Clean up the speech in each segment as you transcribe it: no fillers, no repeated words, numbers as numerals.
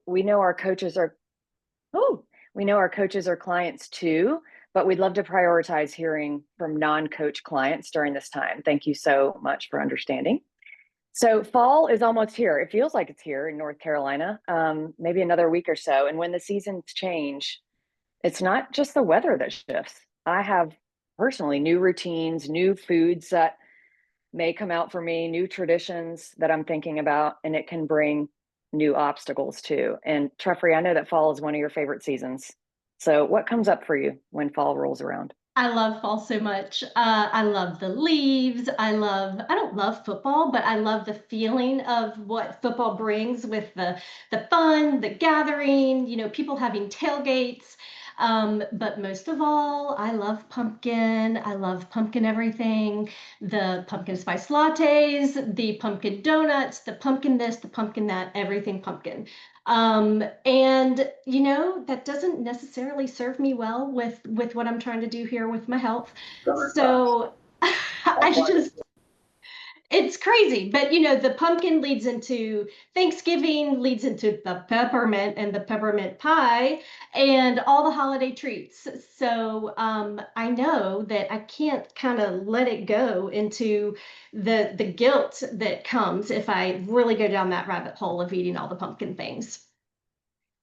we know our coaches are oh, we know our coaches are clients too, but we'd love to prioritize hearing from non-coach clients during this time. Thank you so much for understanding. So fall is almost here. It feels like it's here in North Carolina, maybe another week or so. And when the seasons change, it's not just the weather that shifts. I have personally new routines, new foods that may come out for me, new traditions that I'm thinking about, and it can bring new obstacles too. And Treffrey, I know that fall is one of your favorite seasons. So what comes up for you when fall rolls around? I love fall so much. I love the leaves. I don't love football, but I love the feeling of what football brings with the fun, the gathering, people having tailgates. But most of all, I love pumpkin. I love pumpkin everything. The pumpkin spice lattes, the pumpkin donuts, the pumpkin this, the pumpkin that, everything pumpkin. And that doesn't necessarily serve me well with what I'm trying to do here with my health. So I just it's crazy. But the pumpkin leads into Thanksgiving, leads into the peppermint and the peppermint pie and all the holiday treats. So I know that I can't kind of let it go into the guilt that comes if I really go down that rabbit hole of eating all the pumpkin things.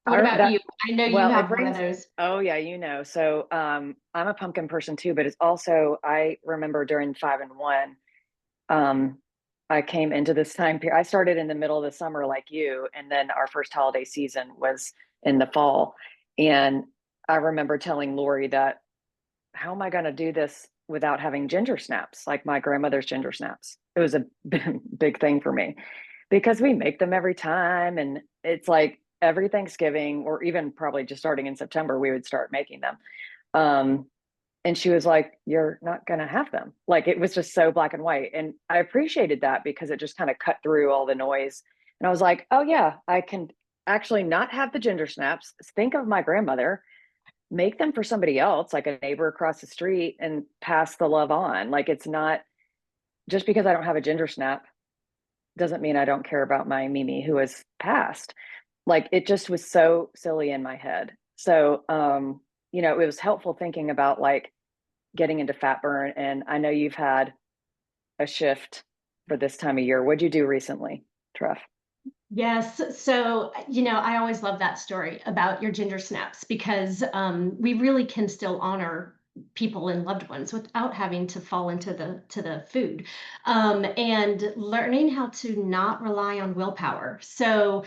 What about That you? I know you well, it have one of brings those. oh yeah, So I'm a pumpkin person too, but it's also I remember during 5 and 1, um, I came into this time period. I started in the middle of the summer like you, and then our first holiday season was in the fall. And I remember telling Lori that how am I going to do this without having ginger snaps, like my grandmother's ginger snaps? It was a big thing for me because we make them every time. And it's like every Thanksgiving, or even probably just starting in September, we would start making them. Um, and she was like, "You're not going to have them." Like it was just so black and white. And I appreciated that because it just kind of cut through all the noise. And I was like, oh, yeah, I can actually not have the ginger snaps. Think of my grandmother, make them for somebody else, like a neighbor across the street, and pass the love on. Like it's not just because I don't have a ginger snap doesn't mean I don't care about my Mimi who has passed. Like it just was so silly in my head. So, it was helpful thinking about like getting into fat burn. And I know you've had a shift for this time of year. What'd you do recently, Treff? Yes. So, I always love that story about your ginger snaps because we really can still honor people and loved ones without having to fall into the food, and learning how to not rely on willpower. So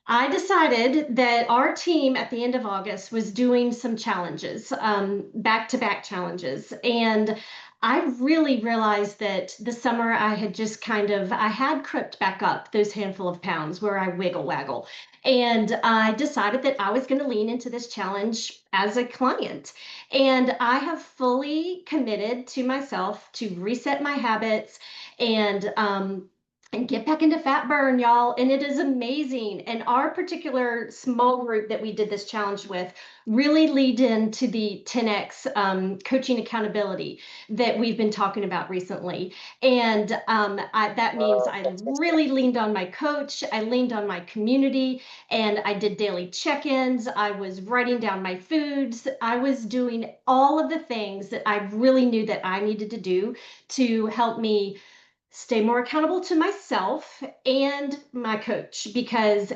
I decided that our team at the end of August was doing some challenges, back to back challenges. And I really realized that the summer I had just I had crept back up those handful of pounds where I wiggle waggle. And I decided that I was going to lean into this challenge as a client. And I have fully committed to myself to reset my habits and, get back into fat burn, y'all. And it is amazing. And our particular small group that we did this challenge with really lead into the 10x coaching accountability that we've been talking about recently. And that means I really leaned on my coach, I leaned on my community, and I did daily check ins. I was writing down my foods. I was doing all of the things that I really knew that I needed to do to help me stay more accountable to myself and my coach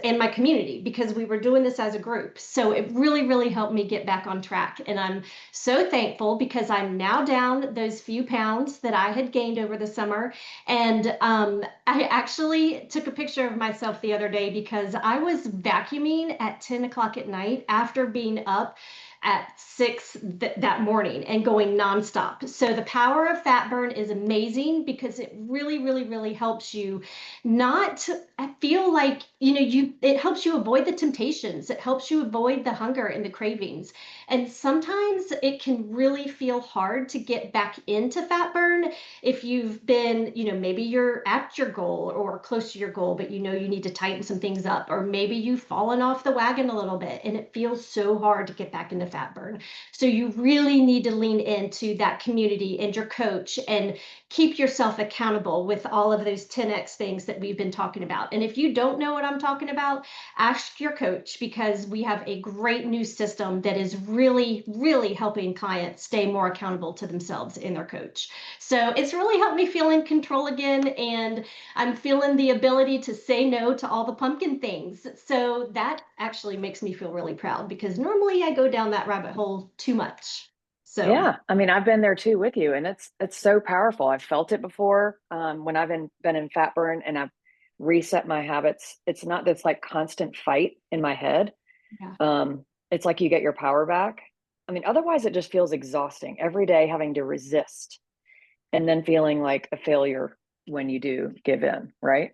and my community because we were doing this as a group. So it really helped me get back on track. And I'm so thankful because I'm now down those few pounds that I had gained over the summer. And I actually took a picture of myself the other day because I was vacuuming at 10 o'clock at night after being up at 6 that morning and going nonstop. So the power of fat burn is amazing because it really helps you not feel like, it helps you avoid the temptations. It helps you avoid the hunger and the cravings. And sometimes it can really feel hard to get back into fat burn if you've been, maybe you're at your goal or close to your goal, but you need to tighten some things up, or maybe you've fallen off the wagon a little bit and it feels so hard to get back into fat burn. So you really need to lean into that community and your coach and keep yourself accountable with all of those 10x things that we've been talking about. And if you don't know what I'm talking about, ask your coach, because we have a great new system that is really, really helping clients stay more accountable to themselves and their coach. So it's really helped me feel in control again. And I'm feeling the ability to say no to all the pumpkin things. So that actually makes me feel really proud, because normally I go down that rabbit hole too much. So Yeah, I mean, I've been there too with you, and it's so powerful. I've felt it before when I've been in fat burn, and I've reset my habits. It's not this like constant fight in my head. yeah. It's like you get your power back. I mean, otherwise it just feels exhausting every day having to resist and then feeling like a failure when you do give in, right?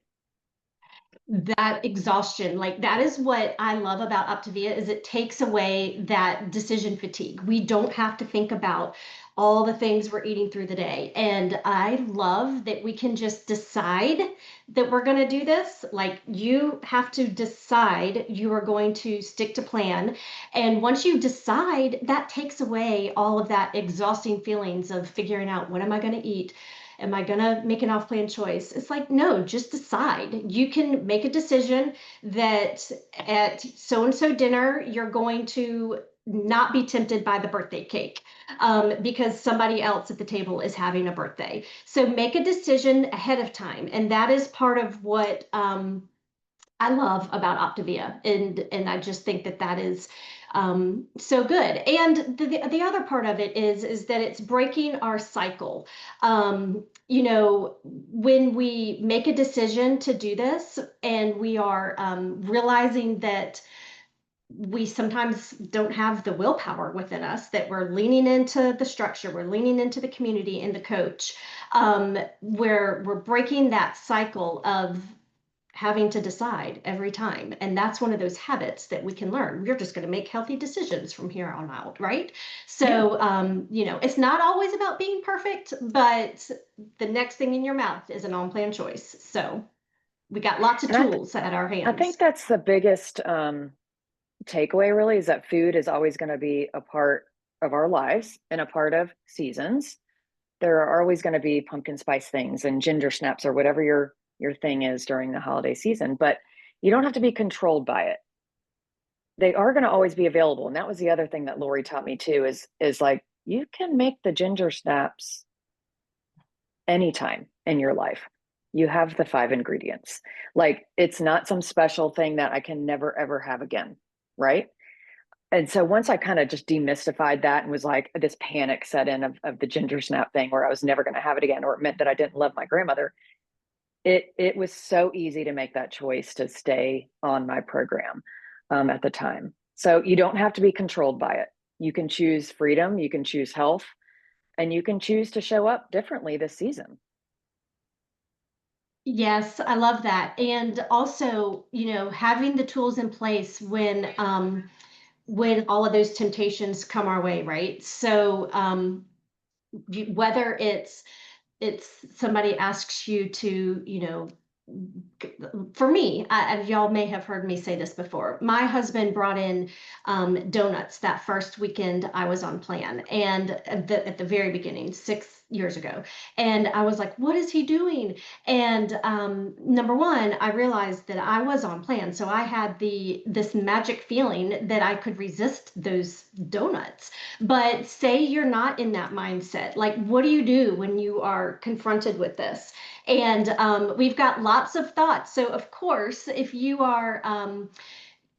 That exhaustion, like that is what I love about Optavia, is it takes away that decision fatigue. We don't have to think about all the things we're eating through the day. And I love that we can just decide that we're going to do this. Like, you have to decide you are going to stick to plan. And once you decide, that takes away all of that exhausting feelings of figuring out, what am I going to eat? Am I going to make an off plan choice? It's like, no, just decide. You can make a decision that at so and so dinner, you're going to not be tempted by the birthday cake because somebody else at the table is having a birthday. So make a decision ahead of time. And that is part of what I love about Optavia, and I just think that that is so good. And the other part of it is that it's breaking our cycle. When we make a decision to do this, and we are realizing that we sometimes don't have the willpower within us, that we're leaning into the structure, we're leaning into the community and the coach, where we're breaking that cycle of having to decide every time. And that's one of those habits that we can learn. We're just going to make healthy decisions from here on out, right? Yeah. So, it's not always about being perfect, but the next thing in your mouth is an on plan choice. So we got lots of And tools at our I think hands. that's the biggest takeaway really, is that food is always going to be a part of our lives and a part of seasons. There are always going to be pumpkin spice things and ginger snaps or whatever your thing is during the holiday season, but you don't have to be controlled by it. They are going to always be available. And that was the other thing that Lori taught me too, is like, you can make the ginger snaps anytime in your life. You have the 5 ingredients. Like, it's not some special thing that I can never ever have again, right? And so once I kind of just demystified that, and was like, this panic set in of the ginger snap thing where I was never going to have it again, or it meant that I didn't love my grandmother, it was so easy to make that choice to stay on my program at the time. So you don't have to be controlled by it. You can choose freedom, you can choose health, and you can choose to show up differently this season. Yes, I love that. And also, having the tools in place when all of those temptations come our way, right? So whether it's somebody asks you to, for me, y'all may have heard me say this before. My husband brought in donuts that first weekend I was on plan, and at the very beginning, 6 years ago. And I was like, what is he doing? And number one, I realized that I was on plan. So I had this magic feeling that I could resist those donuts. But say you're not in that mindset. Like, what do you do when you are confronted with this? And we've got lots of thoughts. So of course, if you are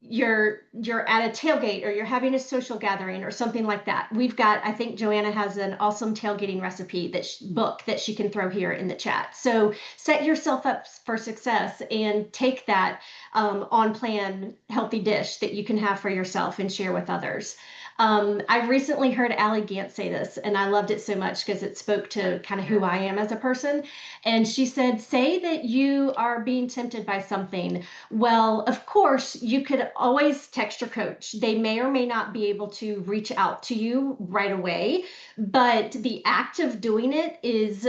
you're at a tailgate, or you're having a social gathering or something like that, we've got, I think Joanna has an awesome tailgating recipe book that she can throw here in the chat. So set yourself up for success and take that on plan healthy dish that you can have for yourself and share with others. I recently heard Ali Gant say this, and I loved it so much because it spoke to kind of who I am as a person. And she said, say that you are being tempted by something. Well, of course, you could always text your coach. They may or may not be able to reach out to you right away, but the act of doing it is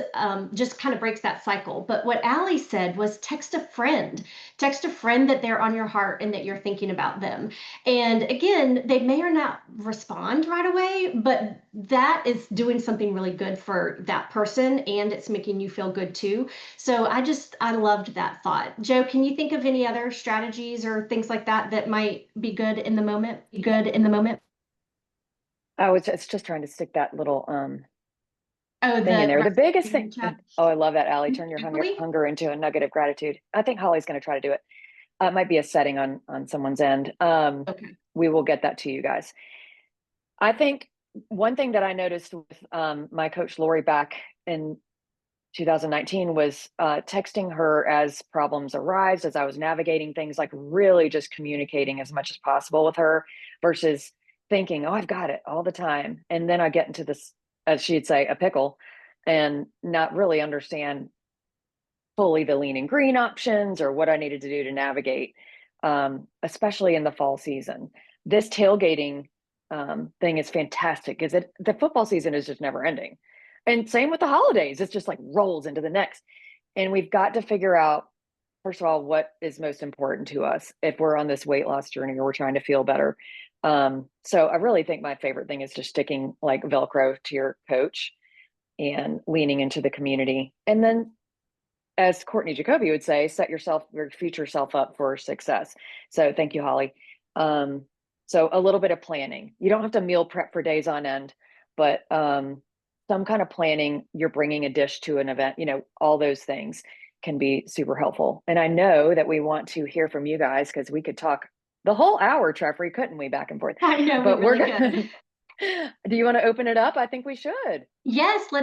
just kind of breaks that cycle. But what Ali said was, text a friend. Text a friend that they're on your heart and that you're thinking about them. And again, they may or not respond respond right away, but that is doing something really good for that person and it's making you feel good too. So I loved that thought. Joe, can you think of any other strategies or things like that that might be good in the moment? Good in the moment? It's just trying to stick that little Oh, thing in the there. The biggest recipe in thing, the chat. oh, I love that, Allie. Turn your Really? hunger into a nugget of gratitude. I think Holly's going to try to do it. It might be a setting on someone's end. Okay. We will get that to you guys. I think one thing that I noticed with my coach Lori back in 2019 was texting her as problems arise, as I was navigating things, like really just communicating as much as possible with her versus thinking, oh, I've got it all the time. And then I get into this, as she'd say, a pickle, and not really understand fully the lean and green options or what I needed to do to navigate, especially in the fall season. This tailgating thing is fantastic because the football season is just never ending. And same with the holidays, it's just like rolls into the next. And we've got to figure out, first of all, what is most important to us if we're on this weight loss journey or we're trying to feel better. So I really think my favorite thing is just sticking like Velcro to your coach and leaning into the community. And then, as Courtney Jacoby would say, set your future self up for success. So thank you, Holly. So a little bit of planning. You don't have to meal prep for days on end, but some kind of planning. You're bringing a dish to an event, all those things can be super helpful. And I know that we want to hear from you guys because we could talk the whole hour, Treffrey, couldn't we, back and forth? I know we But we're really going could. to, do you want to open it up? I think we should. Yes, let's